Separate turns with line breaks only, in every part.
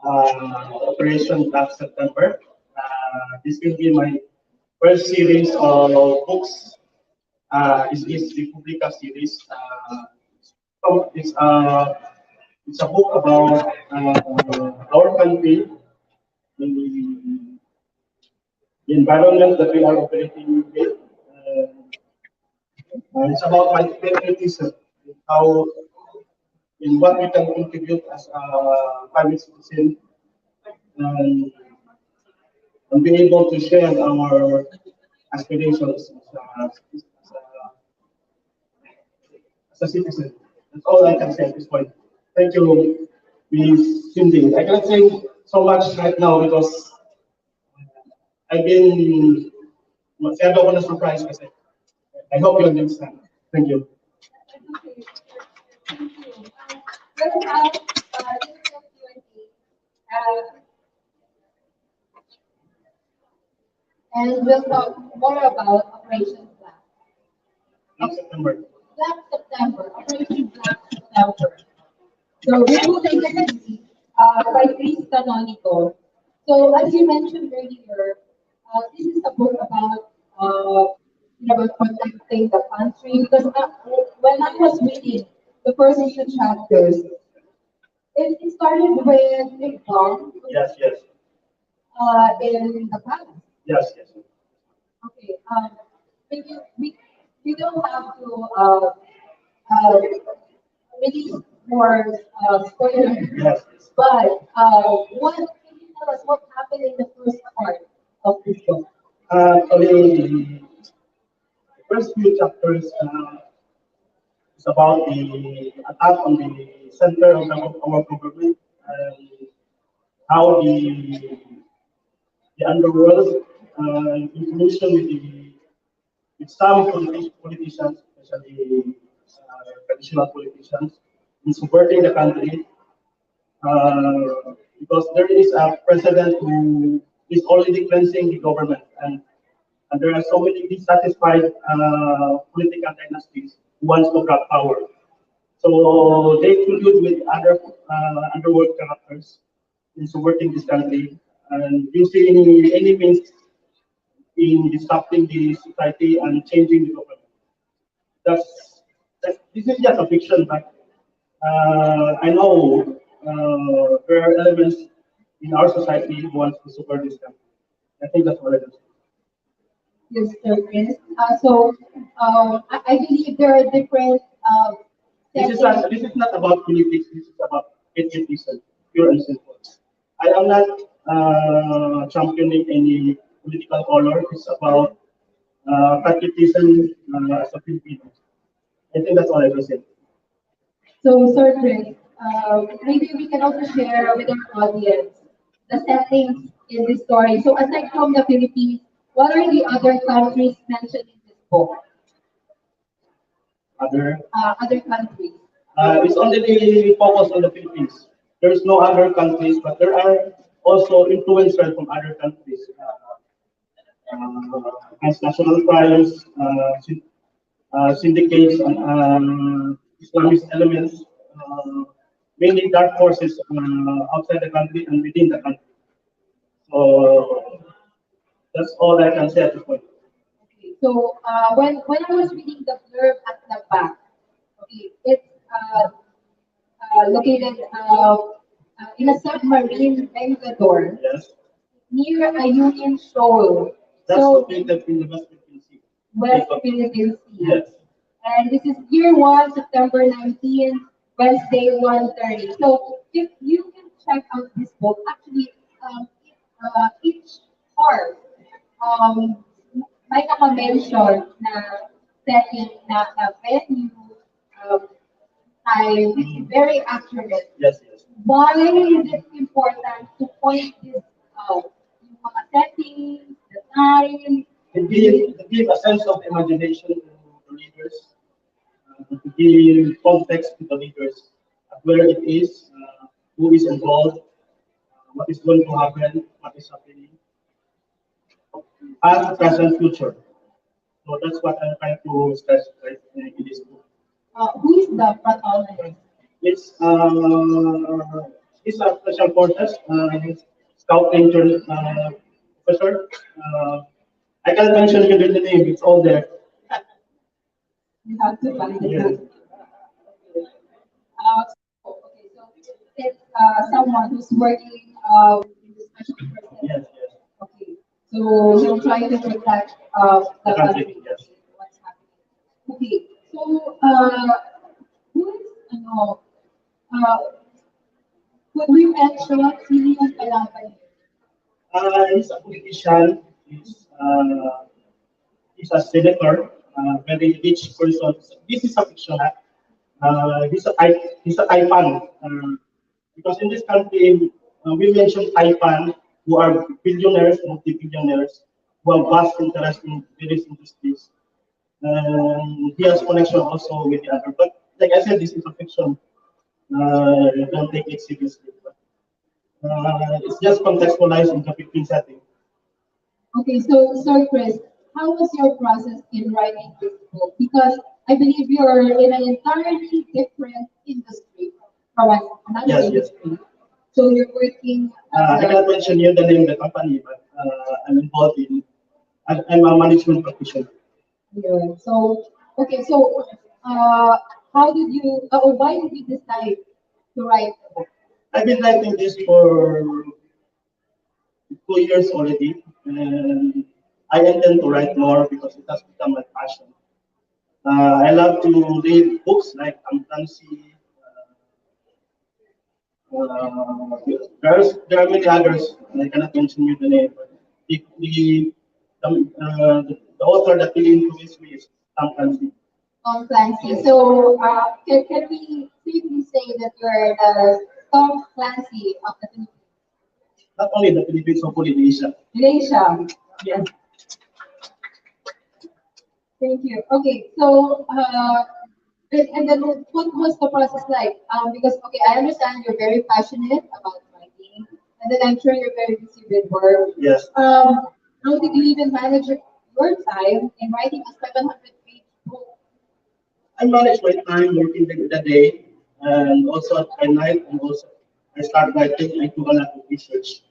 Operation Black September. This will be my first series of books. This is the Publica series. So it's a book about our country, the environment that we are operating with. It's about my patriotism, how in what we can contribute as a private citizen, and, and be able to share our aspirations as a citizen. That's all I can say at this point. Thank you, Ms. Cindy. I cannot say so much right now because I've been masyado ako na surprise kasi. I hope you understand. Thank you.
Thank you. We'll have this Q&A. And we'll talk more about Operation Black.
Black September.
Black September, Operation Black September. So we will take a lead by Canonigo. So as you mentioned earlier, this is a book about protecting the country. Because when I was reading the first few chapters, it started with a bomb.
Yes, yes.
In the past.
Yes, yes.
Okay. We don't have to release more spoilers.
Yes, yes.
But what can you tell us what happened in the first part of this book?
The first few chapters is about the attack on the center of our government and how the underworld, in conjunction with some politicians, especially traditional politicians, in subverting the country because there is a president who is already cleansing the government, and there are so many dissatisfied political dynasties who wants to grab power. So they collude with other underworld characters in subverting this country and using any means in disrupting the society and changing the government. This is just a fiction, but I know there are elements in our society who wants to support this country. I think that's what I can say.
Yes, sir, Chris. I believe there are different
This is not about politics. This is about patriotism, pure and simple. I am not championing any political color. It's about patriotism as a Filipino. I think that's all I can say.
So, Sir Chris, maybe we can also share with our audience the settings in this story. So, aside from the Philippines, what are the other countries mentioned in this book?
Other
countries.
It's only the focus on the Philippines. There's no other countries, but there are also influencers from other countries. Transnational crimes, syndicates, and Islamist elements, mainly dark forces outside the country and within the country. So that's all I can say at this point.
Okay. So when I was reading the blurb at the back, okay, it's located in a submarine Bangalore.
Yes.
Near a Union Shoal.
That's
So
located in the West Philippine Sea.
West Philippine Sea.
Yes.
And this is year 1, September 19, Wednesday 1:30. So if you can check out this book, actually each part may naka-mention na setting na venue, time, it's very accurate.
Yes, yes.
Why is it important to point this out? Yung mga settings, the time,
To give a sense of imagination to the readers, to give context to the readers of where it is, who is involved, what is going to happen, what is happening, past, present, future. So that's what I'm trying to stress right in this book.
who is the protagonist?
It's He's a special forces, scout intern professor. I can't mention you the name, it's all there.
You have to find it.
Yes.
Okay, so it's someone who's working in the special forces.
Yes, yes.
Okay, so he'll try to protect
The
the
country,
country.
yes.
What's happening? Okay, so who is uh, could we mention sino yung kalaban niyo?
He's a politician. He's a senator, very rich person. This is a fiction. He's a Taipan. Because in this country, we mention Taipan, who are billionaires, multi-billionaires, who have vast interest in various industries. He has connection also with the other. But like I said, this is a fiction. Don't take it seriously. It's just contextualized in the 15 setting.
Okay, so Sir Chris, how was your process in writing this book? Because I believe you're in an entirely different industry from another
Yes, yes.
industry. So you're working
I
as
cannot mention you the name of the company, but I'm involved in. I'm a management practitioner.
yeah. So okay, so how did you? Why did you decide to write the book?
I've been writing this for 2 years already, and I intend to write more because it has become my passion. I love to read books like accountancy. There are many others. I cannot mention you the name, but the author that really influenced me is Tom Clancy.
Clancy. So can we safely say that you're the Tom Clancy of the Philippines?
Not only the Philippines, hopefully in Asia.
Malaysia. Yes. Thank you. Okay, so and then what was the process like? Because okay, I understand you're very passionate about writing, and then I'm sure you're very busy with work.
Yes.
How did you even manage your time in writing a 700-page book?
I manage my time working the day and also at night, and also I start writing. I do a lot of research.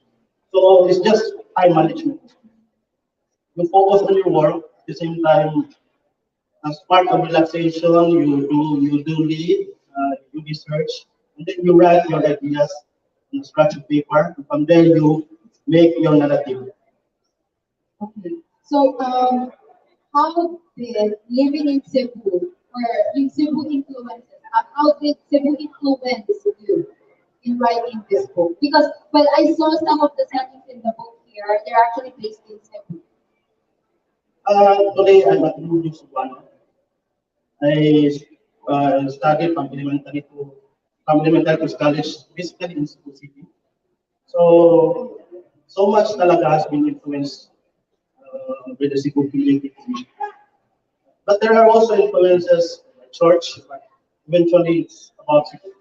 So it's just time management. You focus on your work at the same time. As part of relaxation, you do read, you research, and then you write your ideas on a scratch of paper. And from there, you make your narrative.
Okay. So how did living in Cebu or in Cebu influences? How did Cebu influence you in writing this book? Because well, I saw some of the settings in the book here. They're actually based in Cebu.
Today, I'm at Suson. I studied from elementary to college, basically in Cebu City. So, so much talaga has been influenced by the Cebu community. But there are also influences like church, but eventually it's about Cebu.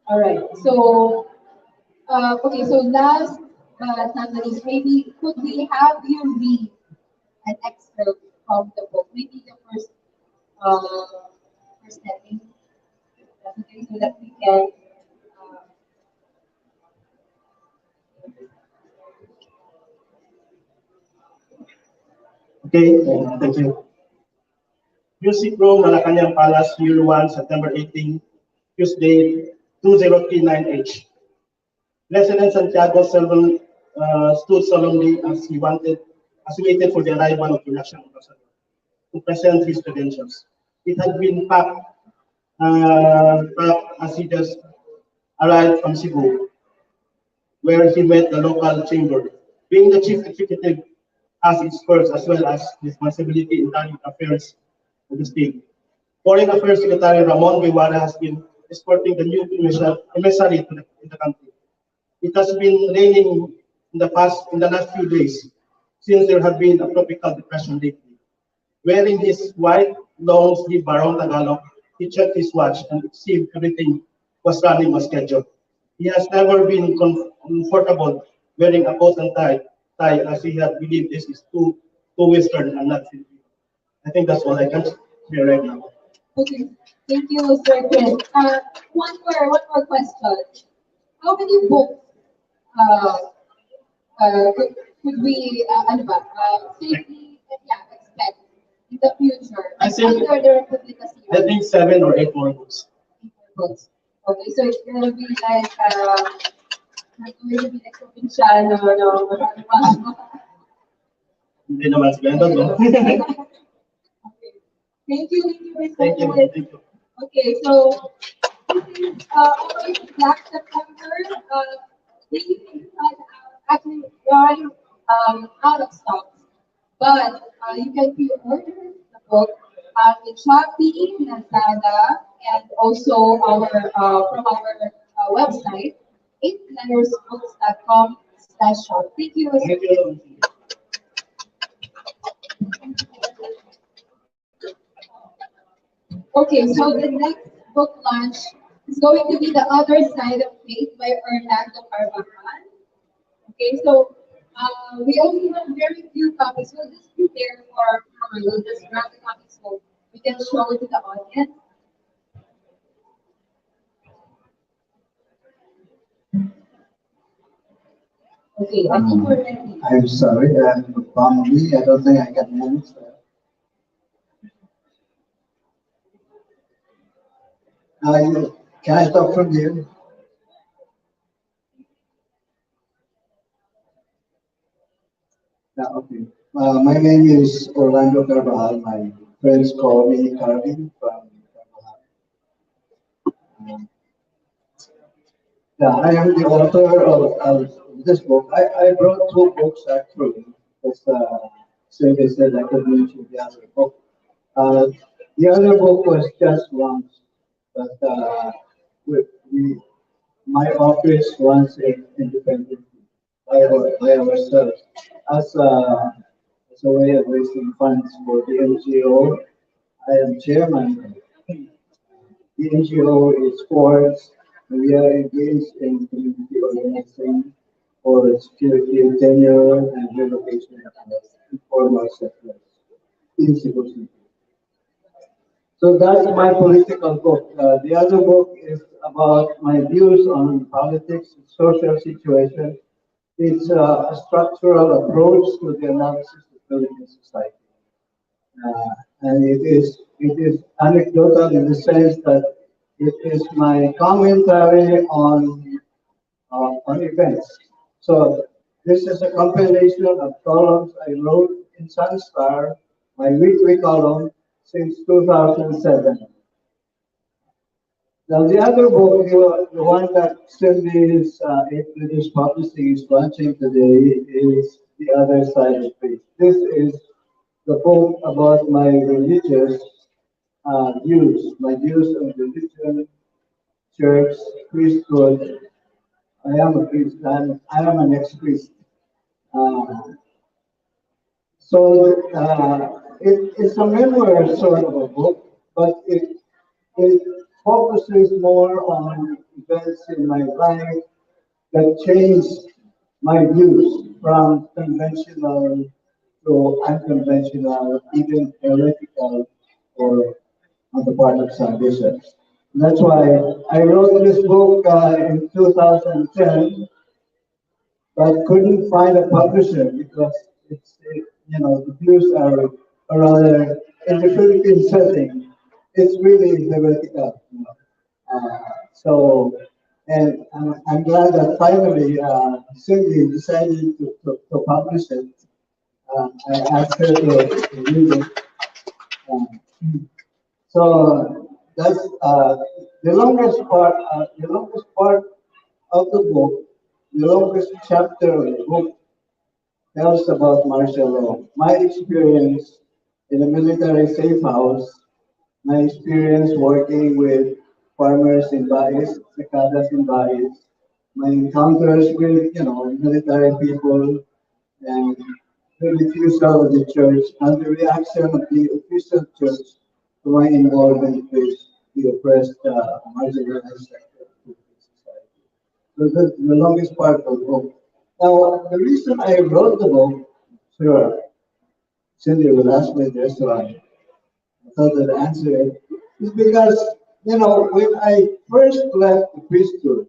All right. So okay. So last but not the least, maybe could we have you read an excerpt from the book? Maybe the first setting. That's okay, so that we can. Uh,
Okay, thank you. Music Room, Malacanang Palace, Year 1, September 18, Tuesday, 2039H. President Santiago stood solemnly as he waited for the arrival of the national ambassador to present his credentials. It had been packed as he just arrived from Cebu, where he met the local chamber. Being the chief executive has its perks as well as responsibility in running affairs of the state. Foreign Affairs Secretary Ramon Guevara has been escorting the new emissary in the country. It has been raining in the last few days since there have been a tropical depression lately. Wearing his white long sleeve barong Tagalog, he checked his watch and it seemed everything was running as scheduled. He has never been comfortable wearing a coat and tie as he had believed this is too Western and not Filipino. I think that's all I can share right now.
Okay, thank you, Sir Chris. One more question. How many books uh, could we, ano ba, safely, yeah, expect in the future
I think
after the Republic
I think 7 or 8 more books.
books? Okay, so it's gonna be like, not going to be like provincial, no, marami pa.
Hindi naman sila. I don't know.
Okay. Thank you very
Thank you.
much.
Thank you.
Okay, so this is always Black September. We had actually run out of stock, but you can pre-order the book in Shopee, Lazada, and also from our website, 8lettersbooks.com/shop. Thank you.
Thank you.
Okay, so the next book launch is going to be The Other Side of Faith by Orlando Carvajal. Okay, so we only have very few copies. We'll just prepare we'll just grab the copies so we can show it to the audience. Okay, I think we're ready.
I'm sorry, Bambi, I don't think I can move. Can I talk from here? Yeah, okay. My name is Orlando Carvajal. My friends call me Carvin from Carvajal. Um, yeah, I am the author of this book. I wrote 2 books actually. Because Cindy said I could mention the other book. Uh, the other book was just launched, but we my office runs it independently by ourselves as a way of raising funds for the NGO. I am chairman. The NGO is Force. We are engaged in community organizing for security, tenure, and relocation of informal settlers in Cebu. So that's my political book. The other book is about my views on politics, social situation. It's a structural approach to the analysis of Philippine society. And it is anecdotal in the sense that it is my commentary on events. So this is a compilation of columns I wrote in Sunstar, my weekly column since 2007. Now the other book, the one that Cindy's British Publishing is launching today, is The Other Side of Faith. This is the book about my religious views, my views on religion, church, priesthood. I am a priest, and I am an ex-priest. Uh, it's a memoir sort of a book, but it focuses more on events in my life that changed my views from conventional to unconventional, even heretical, or on the part of some bishops. That's why I wrote this book in 2010, but couldn't find a publisher because the views are rather in the Philippine setting. It's really heretical. So, and I'm glad that finally Cindy decided to publish it. I asked her to read it. Um, so that's the longest part. The longest part of the book, the longest chapter of the book tells about martial law. My experience in a military safe house, my experience working with farmers in Bais, cicadas in Bais, my encounters with, military people, and the refusal of the church and the reaction of the official church to my involvement with the oppressed, marginalized sector of the society. So that's the longest part of the book. Now, the reason I wrote the book, sure, Cindy will ask me this, so I thought I'd answer it. is because, when I first left the priesthood,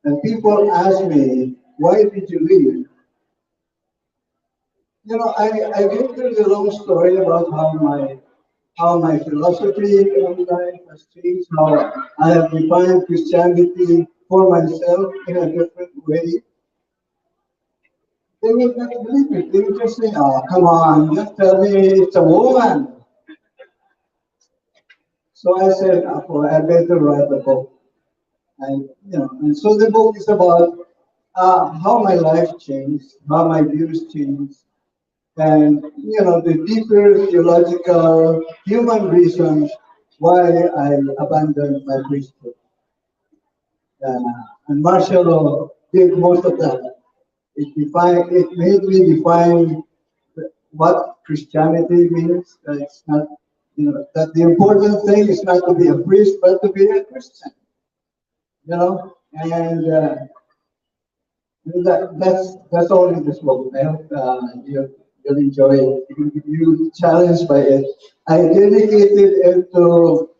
and people ask me, why did you leave? I go through the long story about how my philosophy of life has changed, how I have defined Christianity for myself in a different way. They would not believe it. They would just say, oh, come on, just tell me it's a woman. So I said, oh, I better write a book. And so the book is about how my life changed, how my views changed, and the deeper theological human reasons why I abandoned my priesthood. And martial law did most of that. It made me define what Christianity means. That it's not, that the important thing is not to be a priest, but to be a Christian. And that's all in this book. I hope you'll enjoy it. You challenged by it. I dedicated it to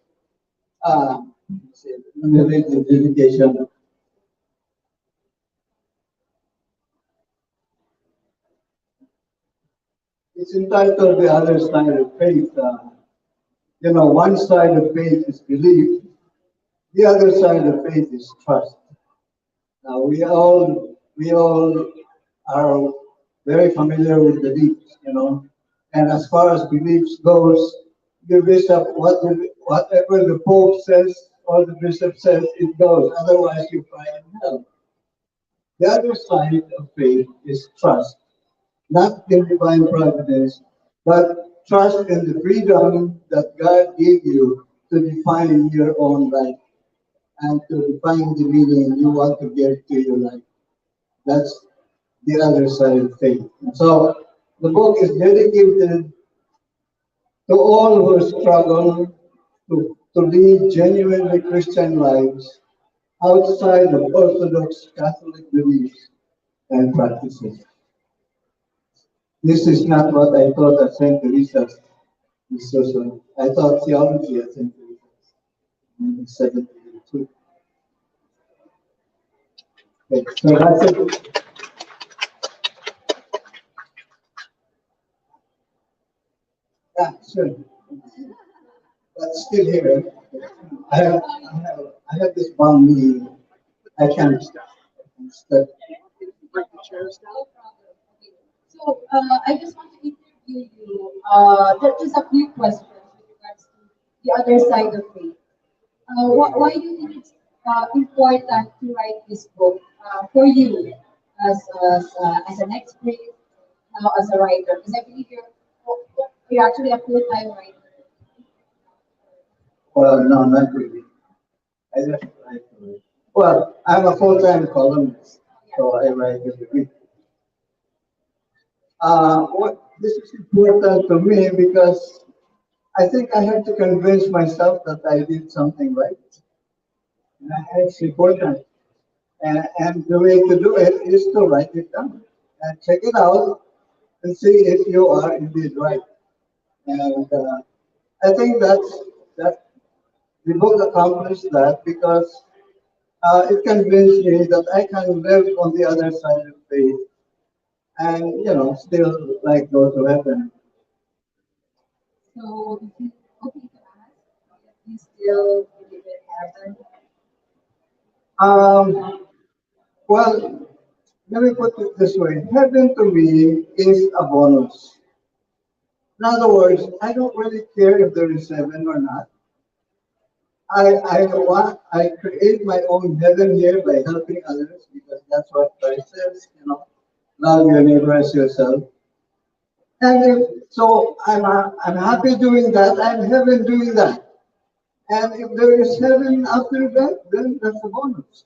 let's see, let me read the dedication. It's entitled The Other Side of Faith. One side of faith is belief, the other side of faith is trust. Now we all are very familiar with beliefs, and as far as beliefs goes, the bishop, whatever the Pope says or the bishop says, it goes. Otherwise, you fry in hell. The other side of faith is trust, not in divine providence, but trust in the freedom that God gave you to define your own life and to define the meaning you want to give to your life. That's the other side of faith. And so the book is dedicated to all who struggle to lead genuinely Christian lives outside of Orthodox Catholic beliefs and practices. This is not what I taught at St. Teresa's in Suson. I taught theology at St. Teresa's in 1782. Okay, so that's it. Yeah, sure. But still here. I have this bomb knee. I can't stop.
No problem. Okay. So I just want to interview you. Just a few questions with regards to the other side of faith. Why do you think it's important to write this book for you as an expert, now as a writer? Because I believe you're actually a full-time writer.
Well, no, not really. I just write. Well, I'm a full-time columnist, so I write every week. This is important to me because I think I have to convince myself that I did something right. It's important. And the way to do it is to write it down and check it out and see if you are indeed right. And I think that the book accomplished that because it convinced me that I can live on the other side of faith and still like go to heaven.
So if you okay to ask, if you still believe in heaven?
Um, well, let me put it this way: heaven to me is a bonus. In other words, I don't really care if there is heaven or not. I create my own heaven here by helping others because that's what Christ says. Love your neighbor as yourself. And so I'm happy doing that. I'm heaven doing that. And if there is heaven after that, then that's a bonus.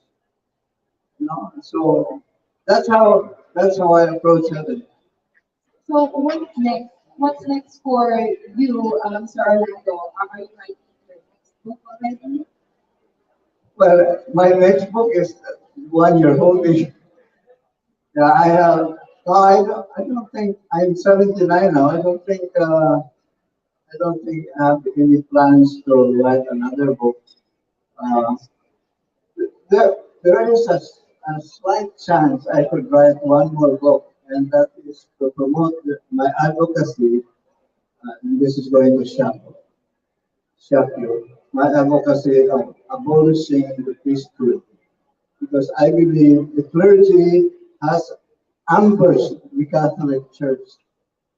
So that's how I approach heaven.
So what's next? What's next for you, Sir Orlando? Are you writing your next book already?
Well, my next book is one you're holding. Yeah, I have. No, I don't think I'm 79 now. I don't think I don't think I have any plans to write another book. Uh, there is a slight chance I could write one more book, and that is to promote my advocacy. And this is going to shock you. My advocacy of abolishing the priesthood, because I believe the clergy has ambushed the Catholic Church.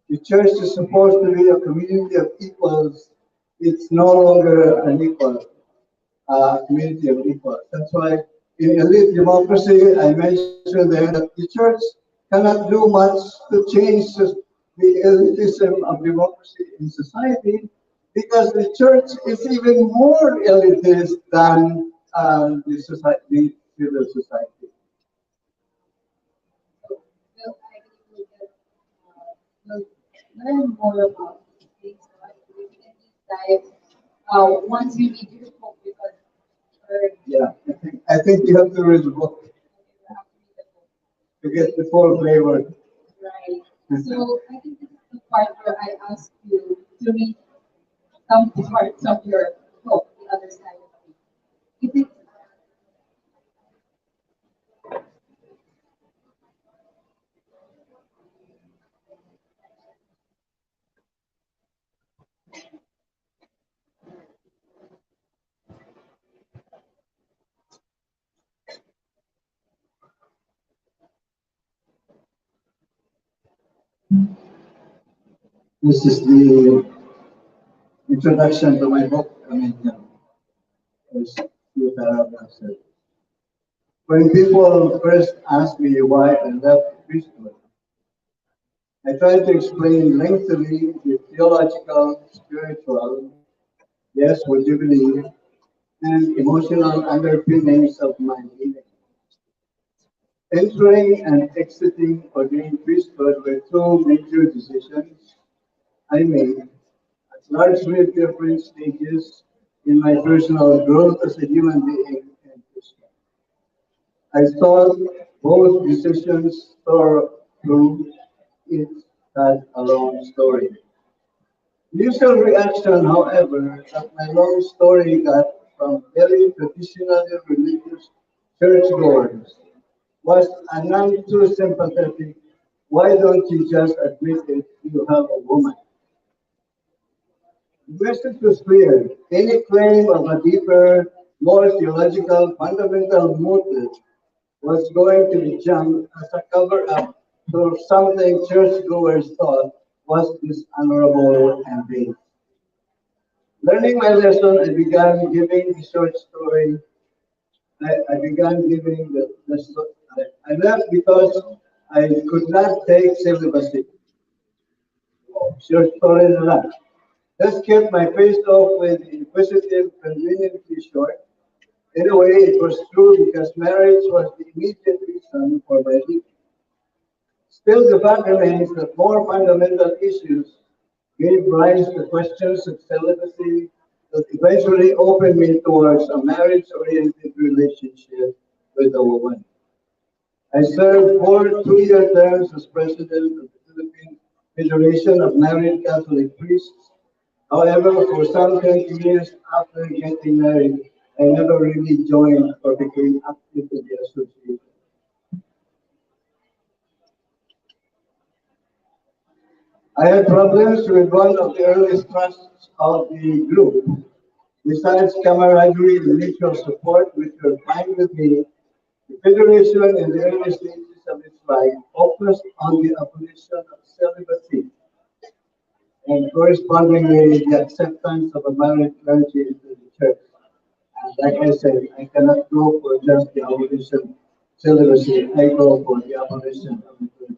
The church is supposed to be a community of equals. It's no longer an equal community of equals. That's why in elite democracy, I mentioned there that the church cannot do much to change the elitism of democracy in society, because the church is even more elitist than the society, the civil society.
Well, I believe we'll learn more about things. We can deep dive once you read your book because
Yeah, I think you have to read the book to get the full flavor.
right. So I think this is the part where I ask you to read some parts of your book, the other side of it. If it's
This is the introduction to my book. I mean, there's a few paragraphs there. When people first ask me why I left priesthood, I try to explain lengthily the theological, spiritual, yes, what you believe, and emotional underpinnings of my leaving. Entering and exiting ordained priesthood were two major decisions I made at largely different stages in my personal growth as a human being and Christian. I thought both decisions through it had a long story. The usual reaction, however, that my long story got from very traditionally religious churchgoers was a none too sympathetic, why don't you just admit it, you have a woman? The message was clear. Any claim of a deeper, more theological, fundamental motive was going to be jumped as a cover up to something churchgoers thought was dishonorable and base. Learning my lesson, I began giving the short story. I began giving I left because I could not take celibacy. Short story na lang. Just kept my face off with inquisitive, conveniently short. In a way, it was true because marriage was the immediate reason for my leaving. Still, the fact remains that more fundamental issues gave rise to questions of celibacy that eventually opened me towards a marriage-oriented relationship with a woman. I served 4 2-year terms as president of the Philippine Federation of Married Catholic Priests. However, for some 20 years after getting married, I never really joined or became active in the association. I had problems with one of the earliest trusts of the group. Besides camaraderie and mutual support, which were fine with me, the Federation in the early stages of its life focused on the abolition of celibacy and correspondingly the acceptance of a married clergy into the church. And like I said, I cannot go for just the abolition celibacy, I go for the abolition of the clergy.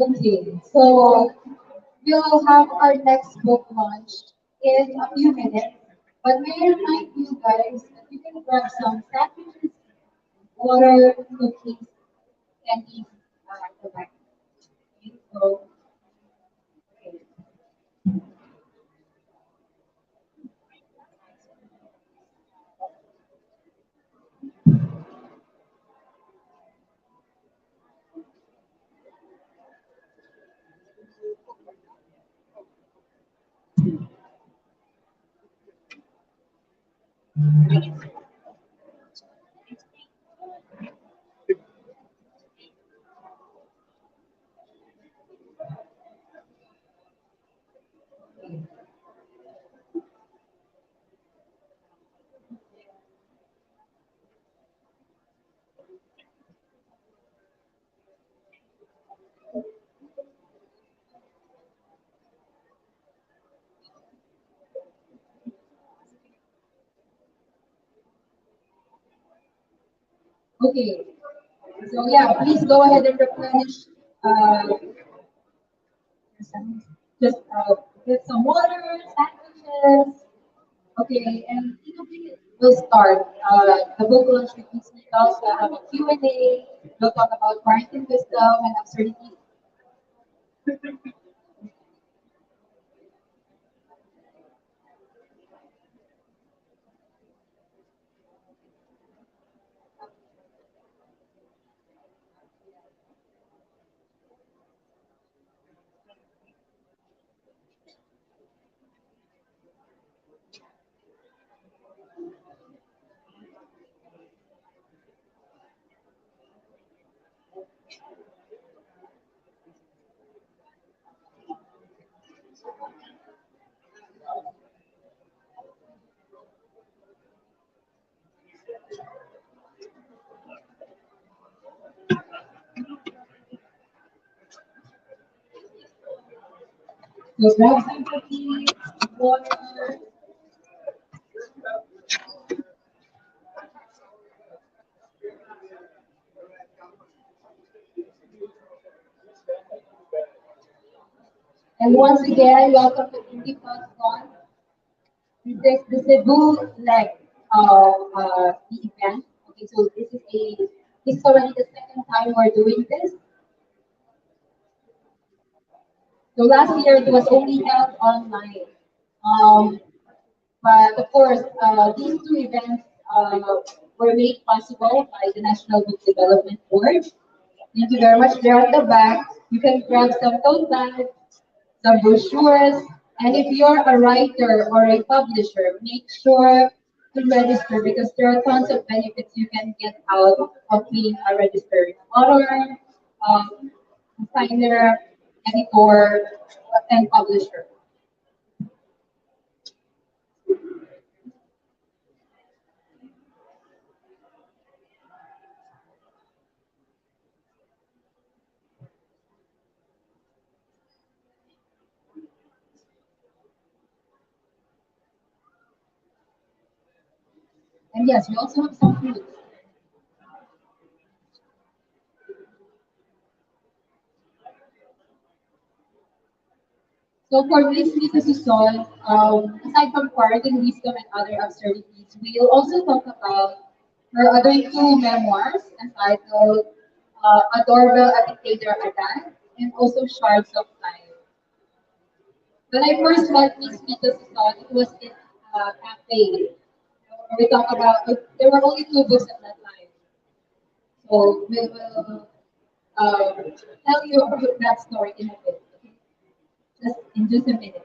okay, so we'll have our next book launched in a few minutes. But may I remind you guys that you can grab some sandwiches, water, cookies, and eat at the back. Okay, so, okay. Okay. So yeah, please go ahead and replenish. Uh, just get some water, sandwiches. Okay, and we'll start. The book launch with Miss Mitos. We'll have a Q&A. We'll talk about quarantine wisdom and absurdities. So grab some cookies, water. And once again, welcome to Indie Con. This is the Cebu leg of the event. Okay, so this is already the second time we're doing this. So last year it was only held online. Um, but of course, these two events were made possible by the National Book Development Board. Thank you very much. There at the back, you can grab some tote bags, some brochures, and if you're a writer or a publisher, make sure to register because there are tons of benefits you can get out of being a registered author, um, designer, editor, and publisher. And yes, we also have some food. So for this Mrs. Suson, aside from quarantine wisdom and other absurdities, we'll also talk about her other two memoirs entitled A Doorbell at Dictator Adan and also Shards of Time. When I first met Miss Mrs. Suson, it was in a cafe. We talk about, there were only two books at that time. So we will tell you about that story in a bit. Okay? Just in just a minute.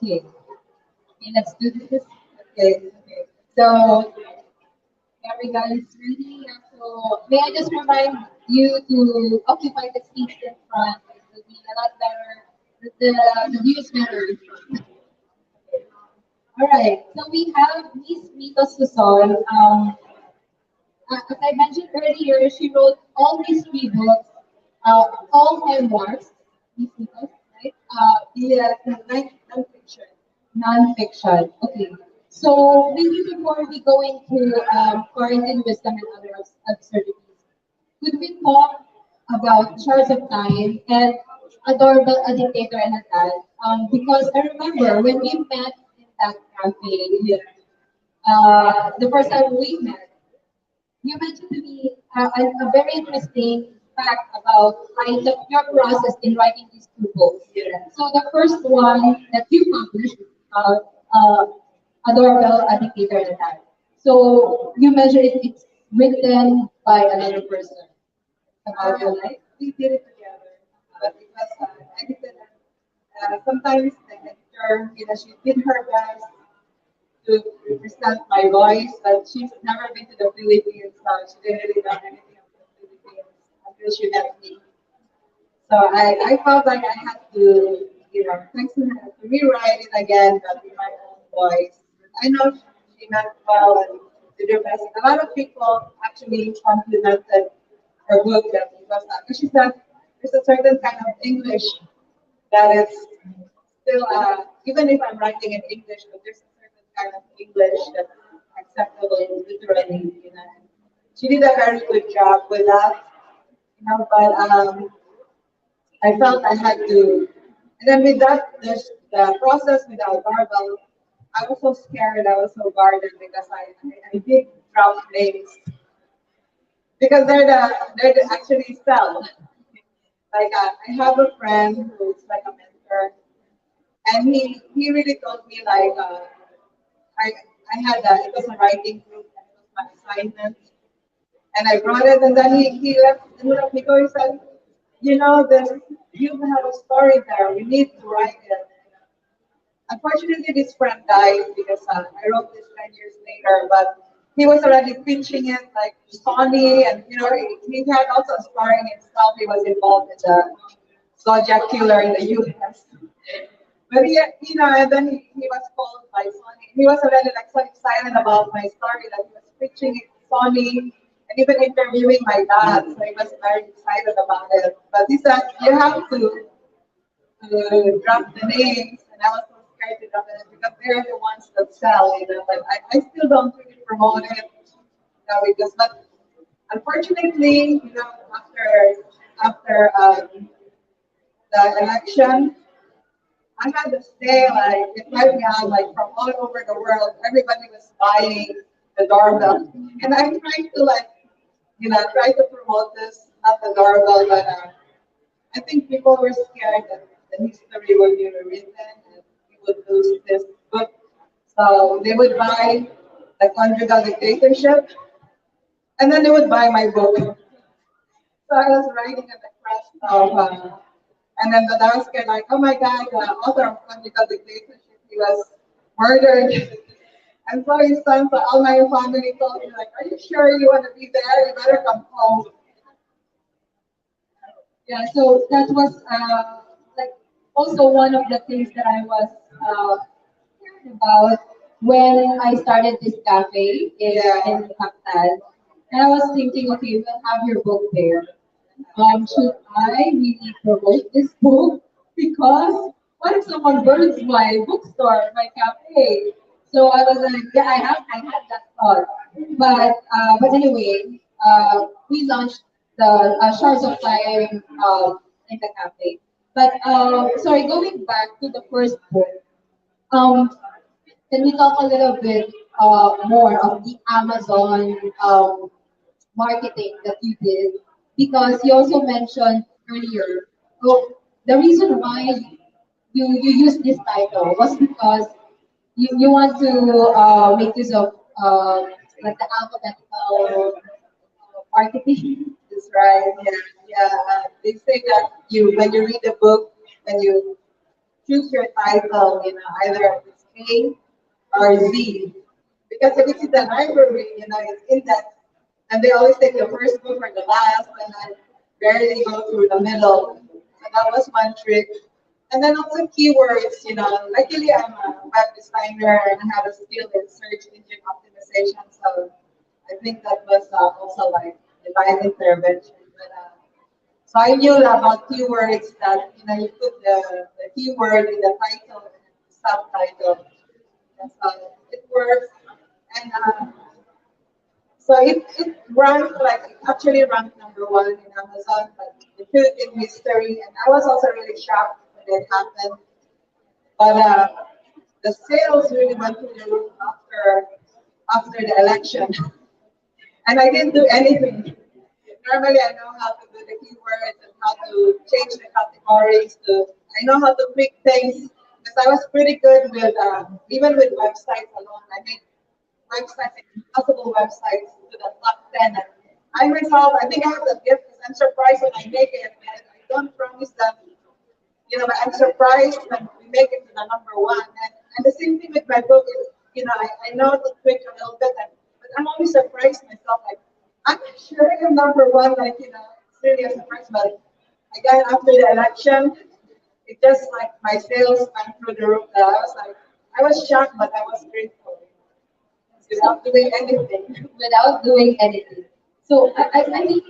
Okay. Okay, let's do this. Okay. Okay. So every guy is ready. So may I just remind you to occupy the seats in front. It will be a lot better. The view is better in front. All right. So we have Miss Mitos Suson. As I mentioned earlier, she wrote all these three books, all memoirs, Miss Mitos, right?
Yes, non-fiction.
Non-fiction. Okay. So maybe before we go into quarantine wisdom and other absurdities, could we talk about Shards of Time and Adorable, a Dictator and a Dad? Because I remember when we met in that cafe, the first time we met, you mentioned to me a very interesting fact about your process in writing these two books.
Yeah.
So the first one that you published, uh, uh, Adorable, a Dictator and a Dad. So you mentioned it's written by another person about your life.
We did it together, but it was edited. Sometimes the editor, she did her best to represent my voice, but she's never been to the Philippines, so she didn't really know anything of the Philippines until she met me. So I felt like I had to, thanks to her, to rewrite it again, but in my own voice. I know she meant well and did her best. A lot of people actually complimented her book that it was not, because she said there's a certain kind of English that is still, even if I'm writing in English, but there's a certain kind of English that's acceptable literally. She did a very good job with that, but I felt I had to. And then with that, the process without barbell, I was so scared, I was so guarded because I did drop names because they're the actually sell. Like I have a friend who's like a mentor, and he really told me like I I had it was a writing group and it was my assignment, and I brought it, and then he let me go. He said, this you have a story there. You need to write it. Unfortunately, this friend died because I wrote this 10 years later, but he was already pitching it like Sony, and he had also a story in himself. He was involved in the Zodiac killer in the U.S. But and then he was called by Sony. He was already like so excited about my story that he was pitching it to Sony and even interviewing my dad. So he was very excited about it. But he said, you have to drop the names, and I was so scared to drop it because they're the ones that sell, but I still don't really promote it, but unfortunately, after the election, I had to stay like it wiped me out like from all over the world. Everybody was buying the doorbell, and I tried to try to promote this, not the doorbell, but I think people were scared that the history would be rewritten and we would lose this book. So they would buy the conjugal dictatorship, and then they would buy my book. So I was writing at the crest of, and then I was scared like, oh my God, the author of conjugal dictatorship, he was murdered. And so his sons, all my family told me like, are you sure you want to be there? You better come home.
Yeah, so that was like also one of the things that I was scared about when I started this cafe in Mactan. And I was thinking, okay, we'll have your book there. Should I really promote this book? Because what if someone burns my bookstore, my cafe? So I was like, yeah, I had that thought. But anyway, we launched the Shards of Time in the cafe. But sorry, going back to the first book, um, can we talk a little bit more of the Amazon marketing that you did? Because you also mentioned earlier, oh, the reason why you used this title was because you want to make use of like the alphabetical marketing.
That's right. Yeah, yeah. They say that when you read the book, when you choose your title, either it's A or Z. Because if it's in the library, it's index, and they always take the first book or the last, and then barely go through the middle. So that was one trick. And then also keywords, luckily I'm a web designer and I have a skill in search engine optimization, so I think that was also like divine intervention. So I knew about keywords that you put the keyword in the title and the subtitle. That's how it works. And so it ranked it actually ranked #1 in Amazon, the Philippine history, and I was also really shocked when it happened. But the sales really went through the roof after the election, and I didn't do anything. Normally, I know how to do the keywords and how to change the categories. I know how to tweak things because I was pretty good with even with websites alone. I made websites, impossible websites to the top 10. And I myself, I think I have the gift because I'm surprised when I make it. And I don't promise them, but I'm surprised when we make it to the #1. And the same thing with my book is, I know to tweak a little bit, but I'm always surprised myself. I'm not sure I'm #1, it's really a surprise. But again, after the election, it just my sales went through the roof. I was shocked, but I was grateful without doing anything.
Without doing anything. So I think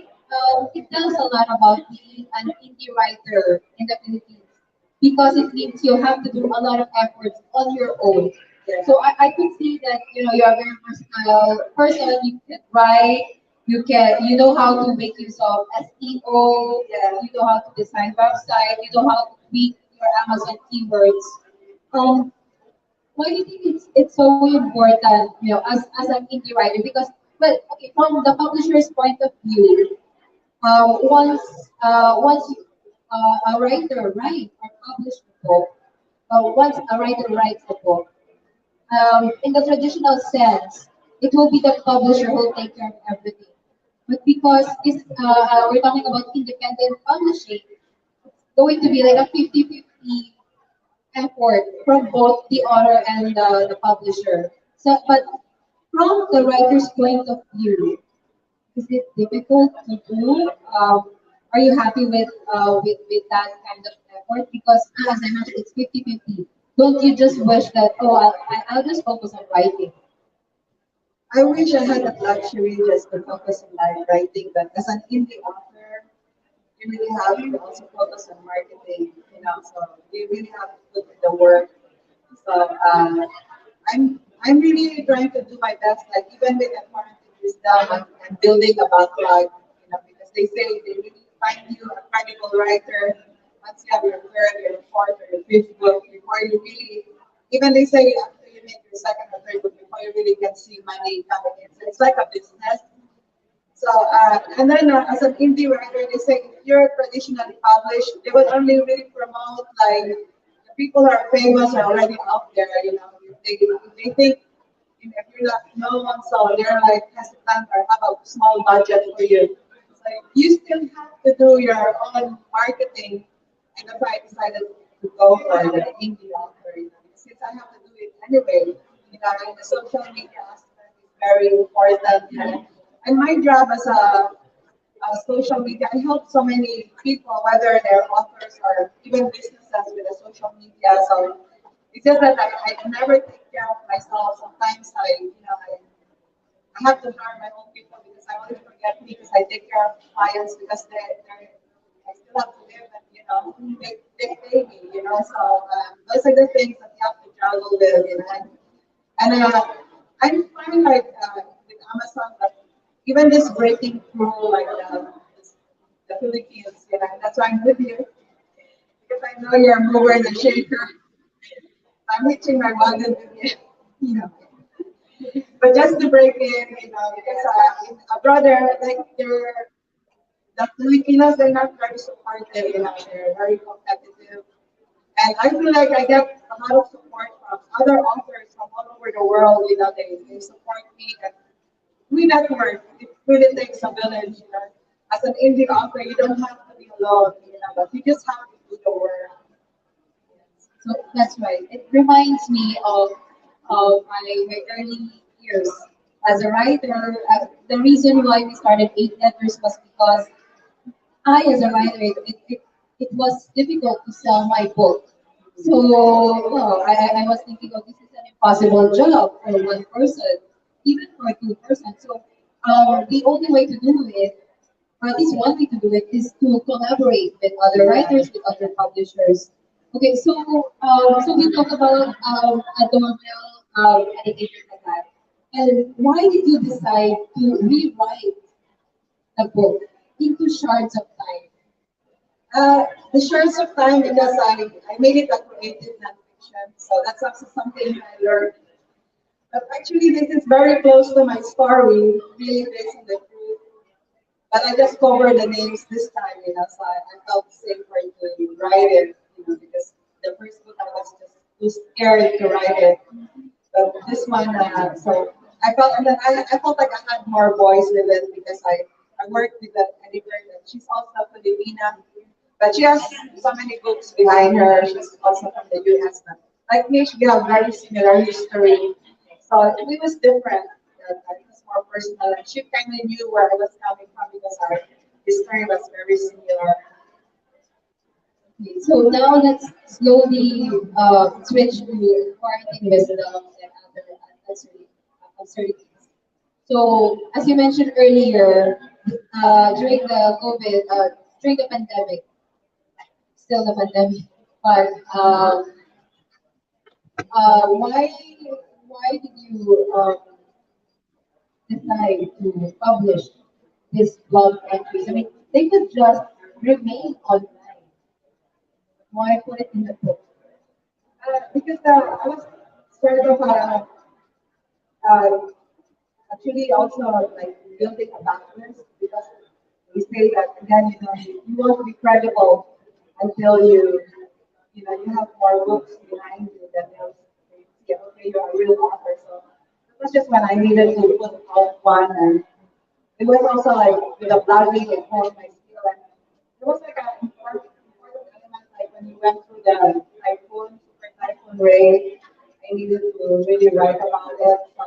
it tells a lot about being an indie writer in the Philippines because it means you have to do a lot of efforts on your own.
Yeah.
So I could see that you're a very versatile person. You can write, you know how to make use of SEO,
Yeah.
you know how to design website, you know how to tweak your Amazon keywords. Um, why do you think it's so important, as an indie writer? Because, well, okay, from the publisher's point of view, once a writer writes or publishes a book, once a writer writes a book, in the traditional sense, it will be the publisher who will take care of everything. But because we're talking about independent publishing, it's going to be like a 50-50 effort from both the author and the publisher. So, but from the writer's point of view, is it difficult to do? Are you happy with that kind of effort? Because as I mentioned, it's 50-50. Don't you just wish that, oh, I'll just focus on writing?
I wish I had that luxury just to focus on writing, but as an indie author, you really have to also focus on marketing, so you really have to put in the work. So I'm really trying to do my best, even with the quarantine wisdom, I'm building a backlog, because they say they really find you a credible writer once you have your third, your fourth, or your fifth book before you really, even they say after you make your second or third book before you really can see money coming in. So it's like a business. So, and then as an indie writer, they say if you're traditionally published, they will only really promote the people who are famous are already out there. If they think if you're not known, so they're hesitant or have a small budget for you. So you still have to do your own marketing, and that's why I decided to go for the indie author. Since I have to do it anyway, and the social media aspect is very important. And my job as a social media, I help so many people, whether they're authors or even businesses with the social media. So it's just that I never take care of myself. Sometimes I have to hire my own people because I always forget me because I take care of clients because I still have to live and they pay me. So those are the things that you have to juggle with. And I'm finding with Amazon that even this breaking through the Philippines, that's why I'm with you because I know you're a mover and a shaker. I'm hitching my wagon with you. But just to break in, because abroad, the Filipinos, they're not very supportive, they're very competitive. And I feel like I get a lot of support from other authors from all over the world, they support me. And we network, it really takes a village, As an indie author, you don't have to be alone, but you just have to do the work.
So that's right. It reminds me of my early years as a writer. The reason why we started Eight Letters was because as a writer, it was difficult to sell my book. So, well, I was thinking, oh, this is an impossible job for one person, even for two person. So, the only way to do it, or at least one way to do it, is to collaborate with other writers, with other publishers. Okay, so we talk about a doorbell editing like that. And why did you decide to rewrite the book into shards of time?
The Shards of Time, because I made it a creative nonfiction, so that's also something I learned. But actually, this is very close to my story, really based on the truth. But I just covered the names this time, so I felt safer to write it, because the first book I was just too scared to write it. But this one, so I felt, and then I felt like I had more voice with it because I worked with the editor, and she's also Filipina, but she has so many books behind her. She's also from the US. But like me, we have very similar history. So it was different. It was more personal. And she kind of knew where I was coming from because our history was very similar.
Okay, so now let's slowly switch to quarantine wisdom and other absurdities. So, as you mentioned earlier, during the COVID, during the pandemic, still the pandemic, but why did you decide to publish this blog entries? I mean, they could just remain online. Why put it in the book?
Because I was sort of uh, actually also like building a backlist because we say that again, you want to be credible until you have more books behind you that they'll see, okay, you're a real author. So it was just when I needed to put out one, and it was also like with the blogging and all my skill, and it was like an important element, like when you went through the super typhoon Ray, I needed to really write about it. So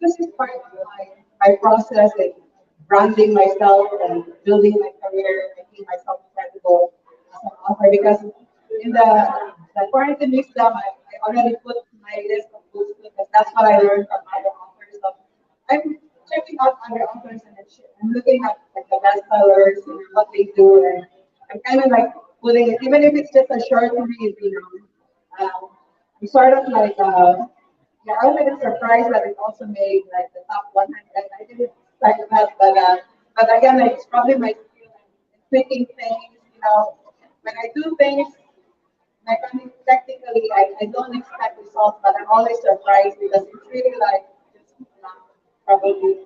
this is part of my process in branding myself and building my career, making myself credible as an author. Because in the quarantine wisdom, I already put my list of books because that's what I learned from other authors. So I'm checking out other authors and I'm looking at like the bestsellers and what they do, and I'm kind of like putting it, even if it's just a short read, I'm sort of like yeah, I was like surprised that it also made like the top 100. I didn't expect that, but again, like, it's probably my skill in picking things. When I do things, like I mean, technically, I don't expect results, but I'm always surprised because it's really like just probably.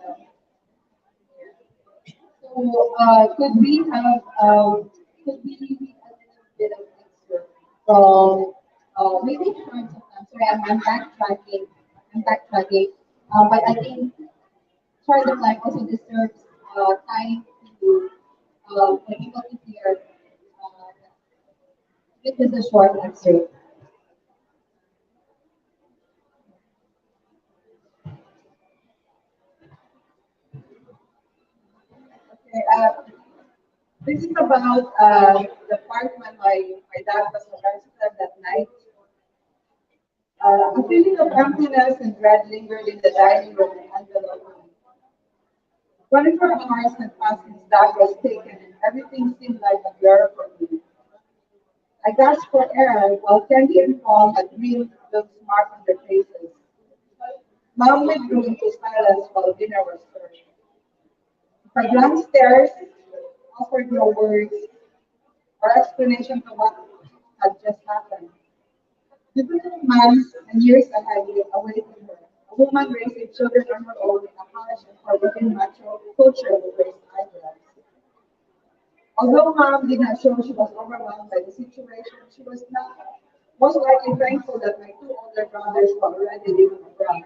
So, could we read a little bit of excerpt from maybe short of time? Sorry, I'm backtracking. But I think short of life also deserves time to for people to hear. This is a short excerpt.
Okay, this is about the part when my dad was arrested that night. A feeling of emptiness and dread lingered in the dining room and enveloped me. 24 hours had passed since Dad was taken, and everything seemed like a blur for me. I gasped for air while Candy and Paul had green looks marked on their faces. Mom withdrew into silence while dinner was served. Her blank stares offered no words or explanation to what had just happened. Difficult months and years ahead awaited her. A woman raising children on her own in a harsh and forbidding macho culture with raised eyebrows. Although Mom did not show she was overwhelmed by the situation, she was not most likely thankful that my two older brothers were already living abroad.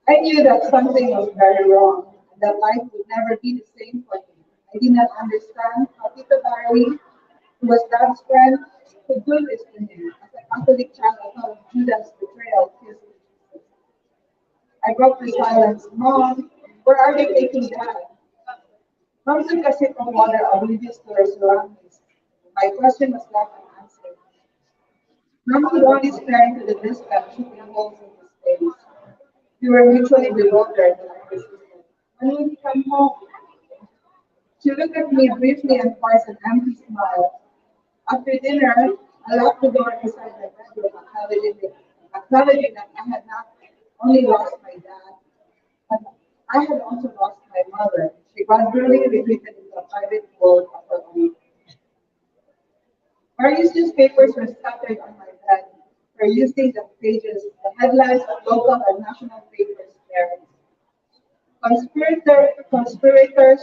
I knew that something was very wrong, and that life would never be the same for me. I did not understand how Tito Barry, who was Dad's friend, to do this to him. As a Catholic child, I thought of Judas' betrayal. I broke the silence. Mom, where are they taking Dad? Mom took a sip of water, oblivious to her surroundings. My question was left unanswered. Mom could only stare into the distance, shooting holes in his face. We were mutually bewildered. When will he come home? She looked at me briefly and forced an empty smile. After dinner, I locked the door beside my bedroom, acknowledging that I had not only lost my dad, but I had also lost my mother. She gradually retreated into a private world of her own. Various newspapers were scattered on my bed, perusing the pages, the headlines of local and national papers there. Conspirators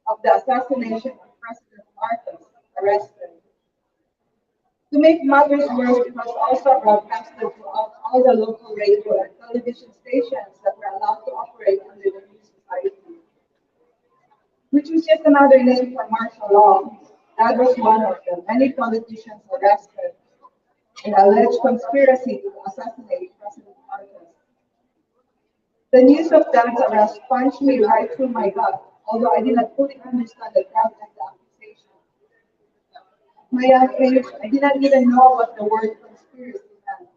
of the assassination of President Marcos arrested. To make matters worse, it was also broadcasted throughout all the local radio and television stations that were allowed to operate under the new society, which was just another name for martial law. That was one of the many politicians arrested in alleged conspiracy to assassinate President Marcos. The news of Dad's arrest punched me right through my gut, although I did not fully understand the ground of the accusation. My young age, I did not even know what the word conspiracy meant.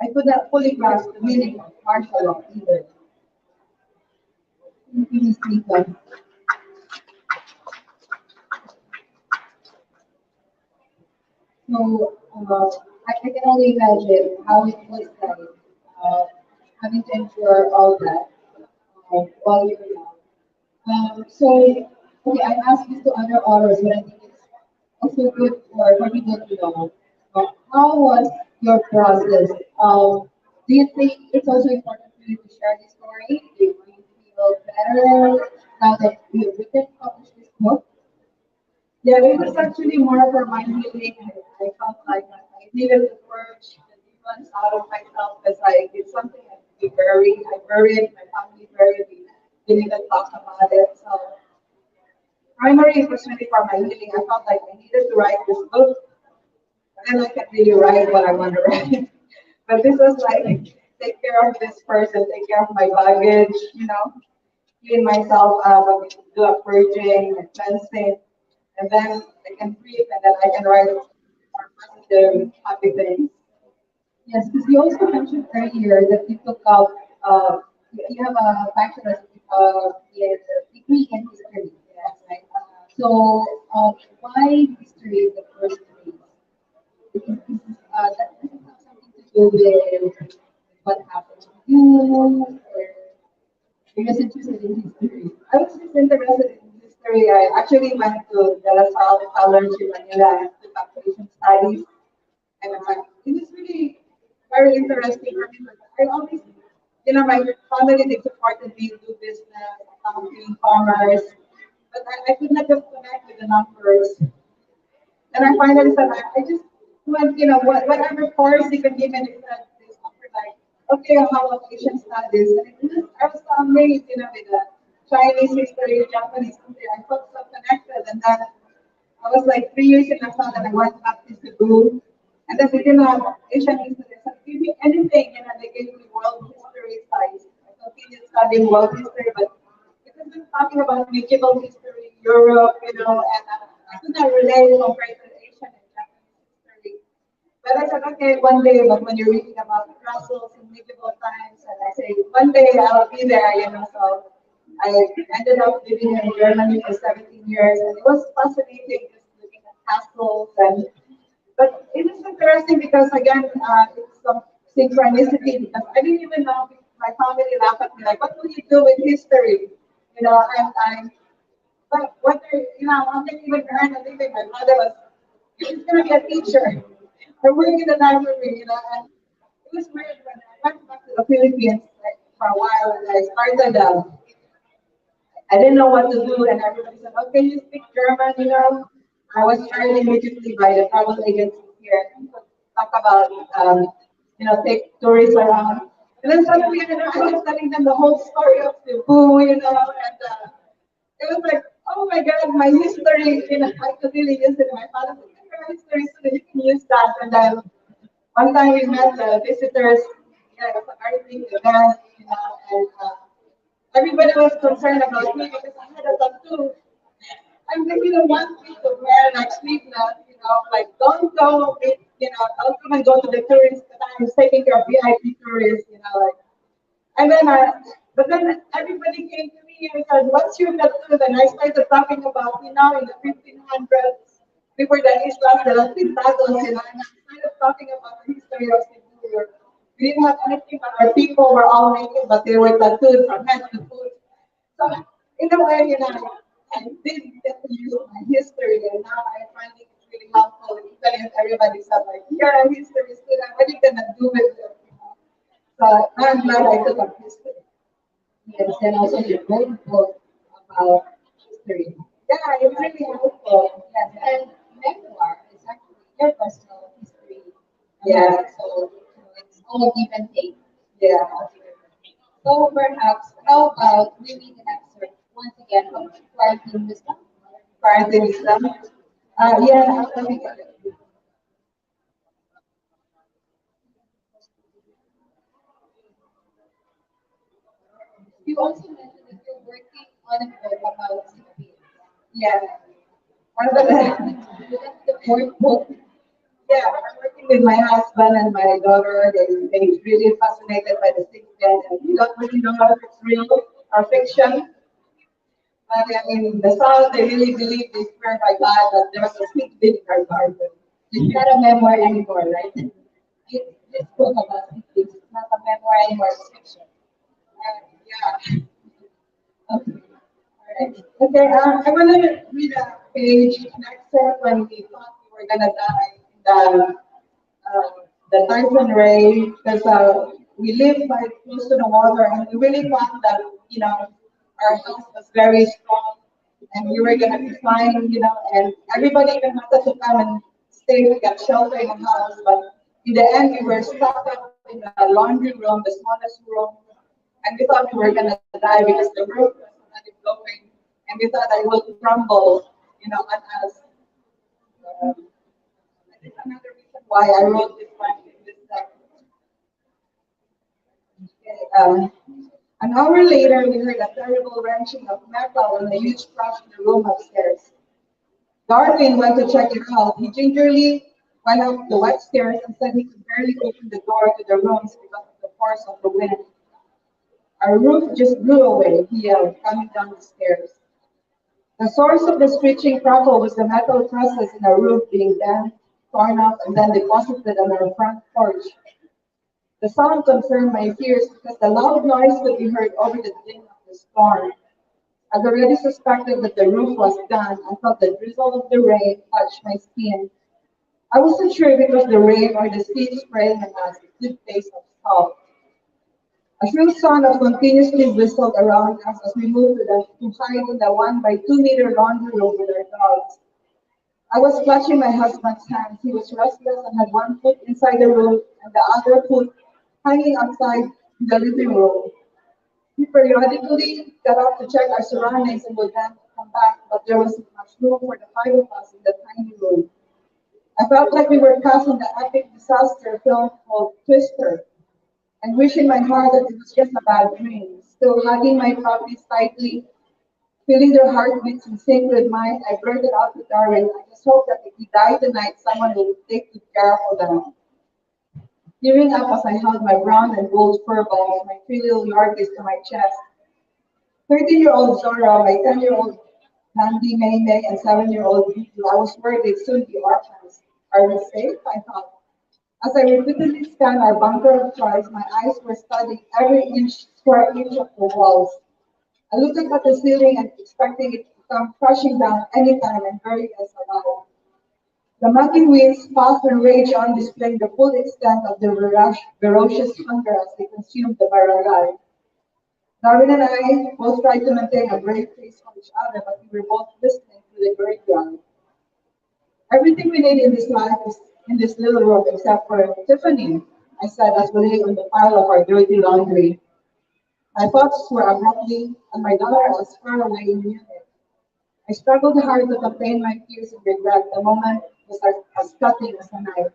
I could not fully grasp the meaning of martial law either. Thank you, Ms. Rita.
So I can only imagine how it was like having to endure all that while you're young. So, okay, I asked this to other authors, but I think it's also good for people to know. How was your process? Do you think it's also important for you to share this story? Do you feel better now that you've written, published this book?
Yeah, it was actually more for my healing. I felt like I needed to purge the demons out of myself because I did something I buried. I buried my family buried. We didn't even talk about it. So primary it was really for my healing. I felt like I needed to write this book. And then I can really write what I want to write. But this was like take care of this person, take care of my baggage, clean myself up, do a purging, a cleansing. And then I can breathe and then I can write more positive, happy things.
Yes, because you also mentioned earlier that you took up, you have a bachelor's degree in history, yes, right? So, why history in the first place? Because that doesn't have something to do with what happened to you, or you're just interested in history.
I was just interested in history. I actually went to De La Salle College in Manila and took Asian studies. And it was really very interesting for me. I always, my family, they supported me to do business, accounting, commerce. But I could not just connect with the numbers. And I finally said, I just went, whatever course you can give me, they offered like, okay, how about Asian studies? And I was so amazed, with the Chinese history, Japanese history. I felt so connected. And then I was like 3 years in Assam and I went back to Cebu. And then they didn't have Asian history. I said, give me anything. They gave me world history studies. I continued studying world history, but it was just talking about medieval history, Europe, and I could not relate compared to Asian and Japanese history. But I said, okay, one day, but when you're reading about castles in medieval times, and I say, one day I'll be there, so I ended up living in Germany for 17 years, and it was fascinating just looking at castles. But it is interesting because, again, it's some synchronicity because I didn't even know my family laughed at me, like, what will you do with history? And but what I didn't even earn a living. My mother was, you're just going to be a teacher. I work in the library, and it was weird when I went back to the Philippines like, for a while and I started, I didn't know what to do and everybody said, okay, you speak German. I was hired immediately by the travel agency here to talk about, take tourists around. And then suddenly, I was telling them the whole story of Cebu, and it was like, oh my God, my history, I could really use it. My father said, history so that you can use that. And then one time we met the visitors, yeah, it was an art thing event, and everybody was concerned about me because I had a tattoo. I'm really the one thing to wear like sleeveless, like don't go, don't come and go to the tourists that I'm taking care of VIP tourists, like. And then, but then everybody came to me and said, "What's your tattoo?" And I started talking about, in the 1500s, before the Islam, the Latin battles, and I started talking about the history of Cebu. We didn't have anything, but our people were all naked, but they were tattooed from head to foot. So, in a way, I did get to use my history, and now I find it really helpful, even if everybody said, like, "You're a history student, what are you gonna do with it?" So I'm glad I took up history.
Yes, and also your own book about history.
Yeah, it's really helpful.
Yes, and memoir is actually your personal history.
Yeah.
So it's all give and take.
Yeah.
So perhaps, how about we read an excerpt once again from Quarantine Wisdom?
Quarantine Islam. Yeah, let me get it.
You also mentioned that you're working on a book about Cebu.
Yeah. And then,
That's the fourth book.
yeah, I'm working with my husband and my daughter. They're really fascinated by the sixth sense, and we don't really know if it's real or fiction. But in the South, they really believe they swear by God that there was a sixth in our garden.
It's not a memoir anymore, right? This book about Cebu is not a memoir anymore, it's fiction.
Yeah.
Okay. All right.
Okay, I want to read a page, an excerpt when we thought we were gonna die the Typhoon Ray, because we live quite close to the water, and we really thought that our house was very strong, and we were gonna be fine, and everybody even wanted to come and stay to get shelter in the house, but in the end we were stuck up in the laundry room, the smallest room, and we thought we were gonna die because the roof was already blowing, and we thought it would crumble, on us. Um, this is another reason why I wrote this one. An hour later, we heard a terrible wrenching of metal and a huge crash in the room upstairs. Darwin went to check it out. He gingerly went up the wet stairs and said he could barely open the door to the rooms because of the force of the wind. Our roof just blew away, he yelled, coming down the stairs. The source of the screeching crackle was the metal trusses in our roof being bent, torn up, and then deposited on our front porch. The sound confirmed my fears because the loud noise could be heard over the din of the storm. I'd already suspected that the roof was gone and felt the drizzle of the rain touch my skin. I wasn't sure if it was the rain or the sea spraying on us a good taste of salt. A shrill sound of continuously whistled around us as we moved to hide in the 1 by 2 meter laundry room with our dogs. I was clutching my husband's hands. He was restless and had one foot inside the room and the other foot hanging outside the living room. We periodically got up to check our surroundings and would then come back, but there wasn't much room for the 5 of us in the tiny room. I felt like we were cast in the epic disaster film called Twister, and wishing my heart that it was just a bad dream. Still hugging my puppies tightly, feeling their heartbeats in sync with mine, I blurted out to Darwin, I just hope that if we die tonight, someone will take good care of them. Tearing up as I held my brown and gold fur balls, my 3 little Yorkies to my chest. 13-year-old Zora, my 10-year-old Nandi May May, and 7-year-old Vicky, I was worried they'd soon be orphans. Are we safe? I thought. As I repeatedly scanned our bunker of choice, my eyes were studying every square inch of the walls. I looked up at the ceiling and expecting it to come crashing down any time and bury us alive. The mocking winds puffed and raged on, displaying the full extent of their ferocious hunger as they consumed the barangay. Darwin and I both tried to maintain a brave face for each other, but we were both listening to the graveyard. Everything we need in this life is in this little room except for Tiffany, I said as we lay on the pile of our dirty laundry. My thoughts were abruptly, and my daughter was far away in Munich. I struggled hard to contain my fears and regret. The moment was as cutting as a knife.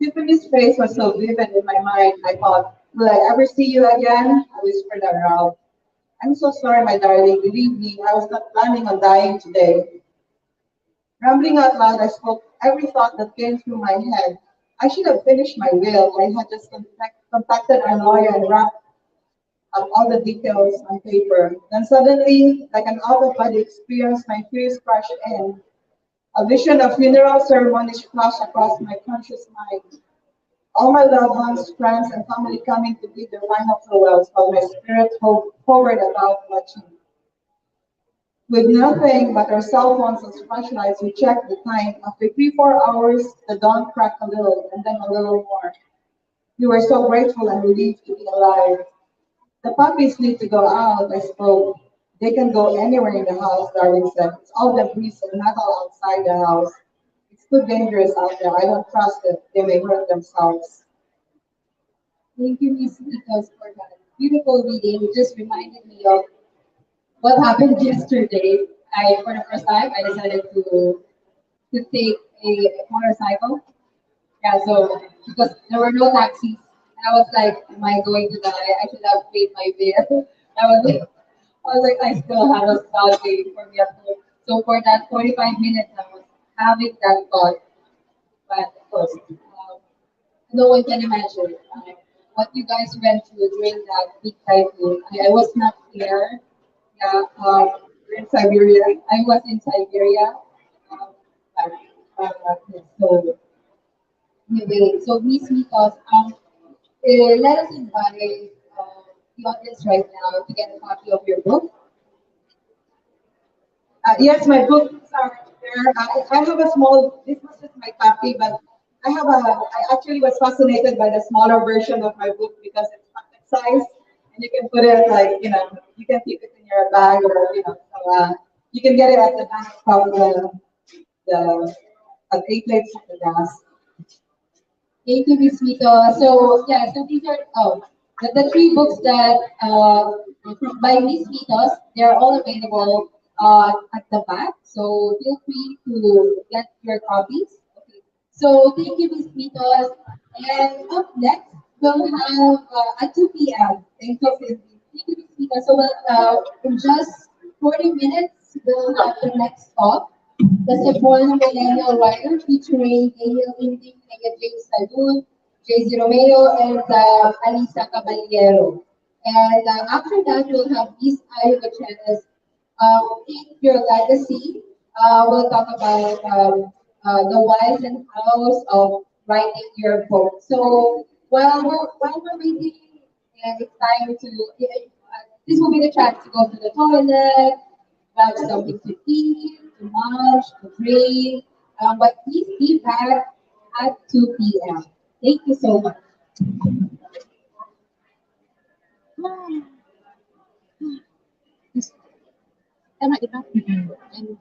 Tiffany's face was so vivid in my mind. I thought, will I ever see you again? I whispered aloud. I'm so sorry, my darling. Believe me, I was not planning on dying today. Rambling out loud, I spoke every thought that came through my head. I should have finished my will. I had just contacted our lawyer and wrapped up all the details on paper. Then suddenly, like an out-of-body experience, my fears crashed in. A vision of funeral ceremonies flashed across my conscious mind. All my loved ones, friends, and family coming to bid their final farewells while my spirit hovered about watching. With nothing but our cell phones as flashlights, we checked the time. After 3, 4 hours, the dawn cracked a little, and then a little more. We were so grateful and relieved to be alive. The puppies need to go out, I spoke. They can go anywhere in the house, Darwin said. It's all debris and metal outside the house. It's too dangerous out there. I don't trust it. They may hurt themselves.
Thank you, Miss Mitos, for that beautiful reading. It just reminded me of what happened yesterday. For the first time, I decided to take a motorcycle. Yeah, so because there were no taxis, I was like, "Am I going to die? I should have paid my fare." I still have a stall waiting for me at home. So for that 45 minutes, I was having that thought. But of course, no one can imagine what you guys went through during that big typhoon. I was not there. Yeah,
In Siberia.
I was in Siberia. Um, yeah, so anyway, so Miss Mitos, let us invite the audience right now to get a copy of your book.
Yes, my books are there. I have a small, this was just my copy, but I actually was fascinated by the smaller version of my book because it's pocket size and you can put it like, you can keep it in your bag or, you can get it at the back of at 8 plates of the gas.
Thank you, Miss Mito. So yeah, so these are the three books that by Miss Mitos. They are all available at the back. So feel free to get your copies. Okay. So thank you, Miss Mitos. And up next we'll have at 2 p.m. Thank you, thank you, Miss Mitos. So in just 40 minutes we'll have the next talk. The Cebuano Millennial Writer featuring Daniel Inting, James Salud, Jay Romeo, and Alisa Caballero. And after that, we'll have Miss Ayo Gutierrez, Think Your Legacy. We'll talk about the whys and hows of writing your book. So while we're waiting, and it's time to, this will be the chance to go to the toilet, grab something to eat, to lunch, to drink. But please be back at 2 p.m. Thank you so much. Tama, di ba? And